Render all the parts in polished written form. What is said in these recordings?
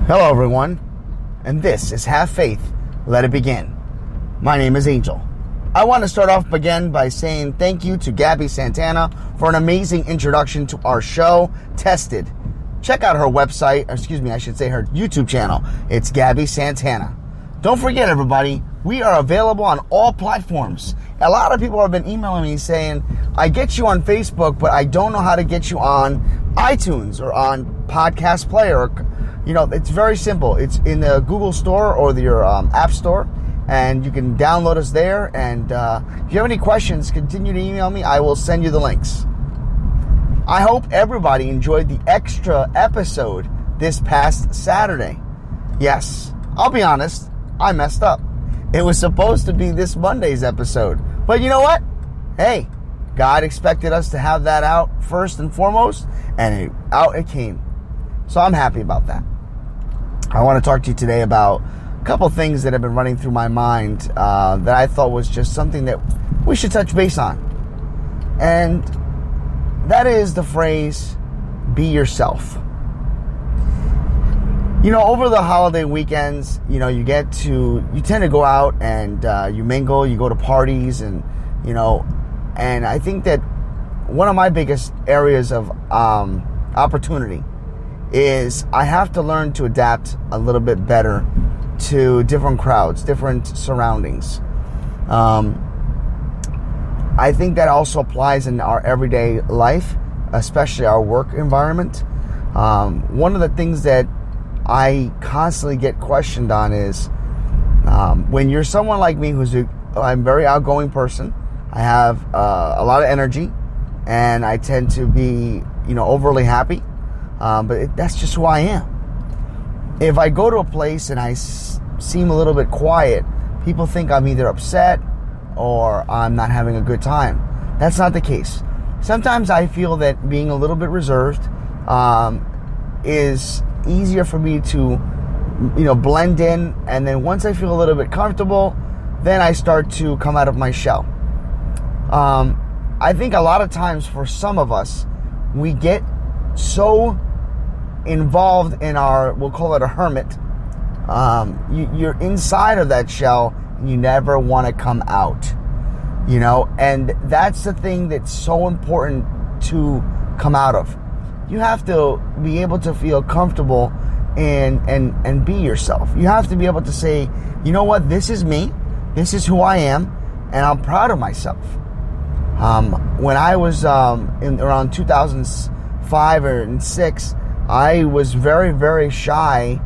Hello everyone, and this is Have Faith, Let It Begin. My name is Angel. I want to start off again by saying thank you to GABBIE Santana for an amazing introduction to our show, Tested. Check out her website, her YouTube channel. It's GABBIE Santana. Don't forget everybody, we are available on all platforms. A lot of people have been emailing me saying, I get you on Facebook, but I don't know how to get you on iTunes or on Podcast Player. It's very simple. It's in the Google Store or your App Store, and you can download us there. And if you have any questions, continue to email me. I will send you the links. I hope everybody enjoyed the extra episode this past Saturday. Yes, I'll be honest, I messed up. It was supposed to be this Monday's episode. But you know what? Hey, God expected us to have that out first and foremost, and out it came. So I'm happy about that. I want to talk to you today about a couple things that have been running through my mind that I thought was just something that we should touch base on. And that is the phrase, be yourself. Over the holiday weekends, you tend to go out and you mingle, you go to parties, and I think that one of my biggest areas of opportunity is I have to learn to adapt a little bit better to different crowds, different surroundings. I think that also applies in our everyday life, especially our work environment. One of the things that I constantly get questioned on is when you're someone like me I'm a very outgoing person. I have a lot of energy, and I tend to be overly happy. But that's just who I am. If I go to a place and I seem a little bit quiet, people think I'm either upset or I'm not having a good time. That's not the case. Sometimes I feel that being a little bit reserved is easier for me to blend in, and then once I feel a little bit comfortable, then I start to come out of my shell. I think a lot of times for some of us, we get so involved in we'll call it a hermit. You're inside of that shell, and you never want to come out. And that's the thing that's so important to come out of. You have to be able to feel comfortable and be yourself. You have to be able to say, you know what, this is me, this is who I am, and I'm proud of myself. When I was in around 2005 or 2006, I was very, very shy,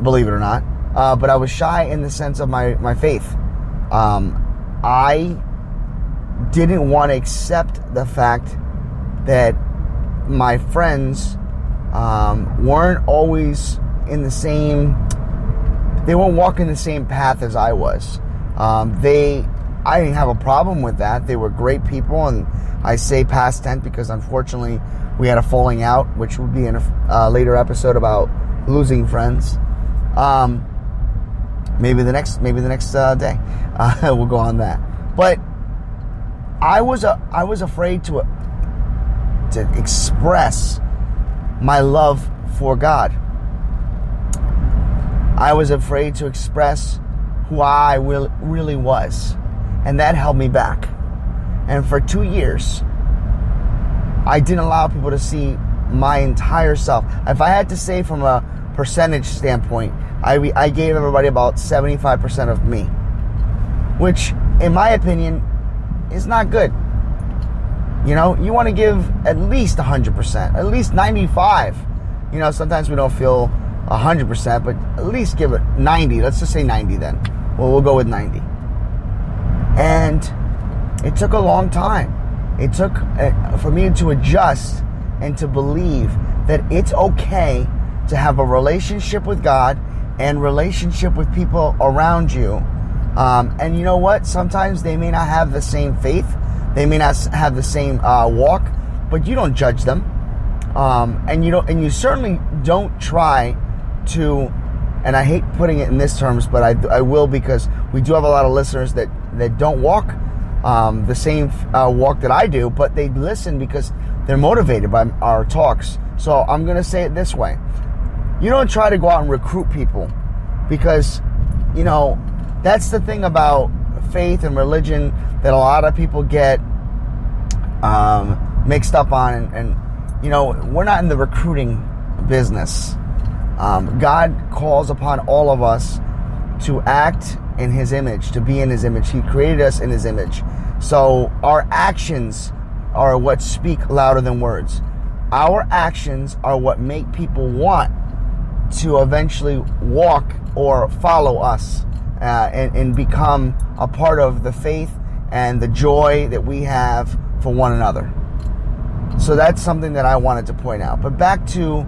believe it or not, but I was shy in the sense of my faith. I didn't want to accept the fact that my friends weren't always they weren't walking the same path as I was. I didn't have a problem with that. They were great people, and I say past tense because unfortunately we had a falling out, which would be in a later episode about losing friends. Maybe the next day we'll go on that. But I was afraid to express my love for God. I was afraid to express who I really was, and that held me back. And for 2 years, I didn't allow people to see my entire self. If I had to say from a percentage standpoint, I gave everybody about 75% of me, which, in my opinion, is not good. You want to give at least 100%, at least 95. Sometimes we don't feel 100%, but at least give it 90. Let's just say 90 then. Well, we'll go with 90. And it took a long time. It took for me to adjust and to believe that it's okay to have a relationship with God and relationship with people around you. And you know what? Sometimes they may not have the same faith. They may not have the same walk, but you don't judge them. And you certainly don't try to, and I hate putting it in this terms, but I will, because we do have a lot of listeners that don't walk the same walk that I do, but they listen because they're motivated by our talks. So I'm going to say it this way. You don't try to go out and recruit people, because, you know, that's the thing about faith and religion that a lot of people get mixed up on. And, you know, we're not in the recruiting business. God calls upon all of us to act in His image, to be in His image. He created us in His image. So our actions are what speak louder than words. Our actions are what make people want to eventually walk or follow us and become a part of the faith and the joy that we have for one another. So that's something that I wanted to point out. But back to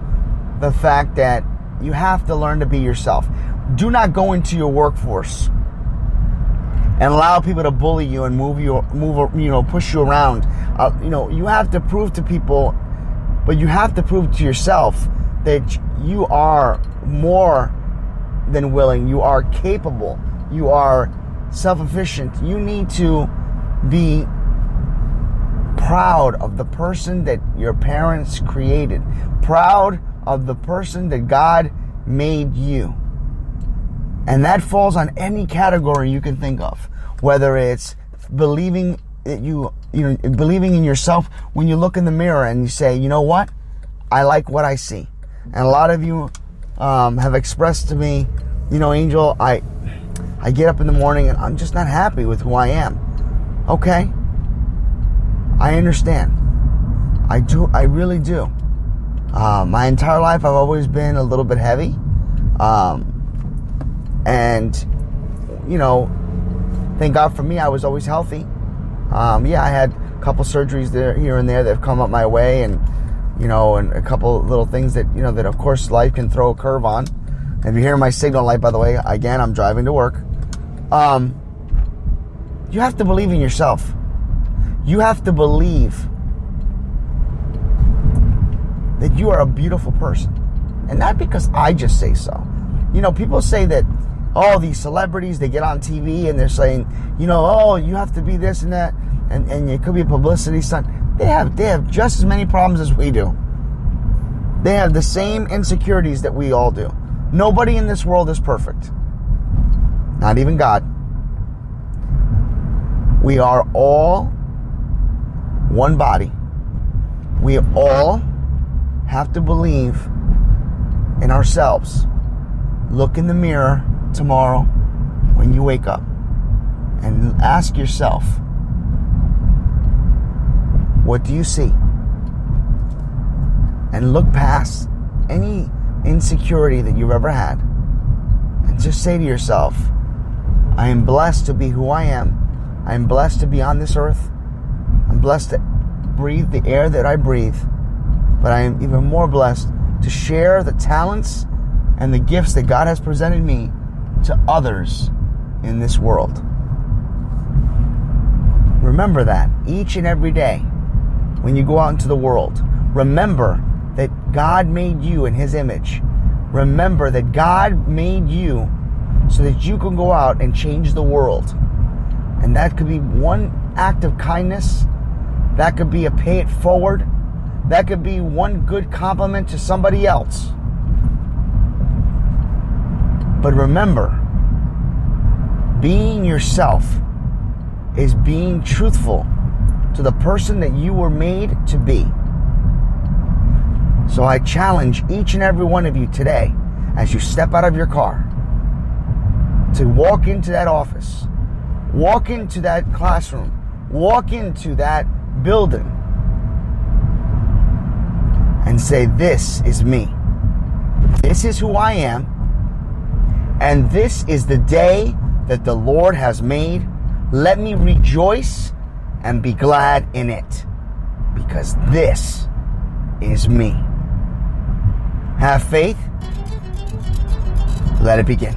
the fact that you have to learn to be yourself. Do not go into your workforce and allow people to bully you and push you around. You have to prove to people, but you have to prove to yourself that you are more than willing. You are capable. You are self-efficient. You need to be proud of the person that your parents created. Proud of the person that God made you. And that falls on any category you can think of. Whether it's believing that believing in yourself when you look in the mirror and you say, you know what? I like what I see. And a lot of you have expressed to me, Angel, I get up in the morning and I'm just not happy with who I am. Okay. I understand. I do. I really do. My entire life I've always been a little bit heavy. And, thank God for me, I was always healthy. I had a couple surgeries here and there that have come up my way, and a couple little things that, that of course life can throw a curve on. If you hear my signal light, by the way, again, I'm driving to work. You have to believe in yourself. You have to believe that you are a beautiful person. And not because I just say so. People say that, these celebrities, they get on TV and they're saying, you have to be this and that, and it could be a publicity stunt. They have just as many problems as we do. They have the same insecurities that we all do. Nobody in this world is perfect. Not even God. We are all one body. We all have to believe in ourselves. Look in the mirror tomorrow when you wake up and ask yourself, what do you see? And look past any insecurity that you've ever had and just say to yourself, I am blessed to be who I am. I am blessed to be on this earth. I'm blessed to breathe the air that I breathe. But I am even more blessed to share the talents and the gifts that God has presented me to others in this world. Remember that each and every day when you go out into the world. Remember that God made you in His image. Remember that God made you so that you can go out and change the world. And that could be one act of kindness. That could be a pay it forward. That could be one good compliment to somebody else. But remember, being yourself is being truthful to the person that you were made to be. So I challenge each and every one of you today, as you step out of your car, to walk into that office, walk into that classroom, walk into that building, and say, this is me. This is who I am. And this is the day that the Lord has made. Let me rejoice and be glad in it, because this is me. Have faith. Let it begin.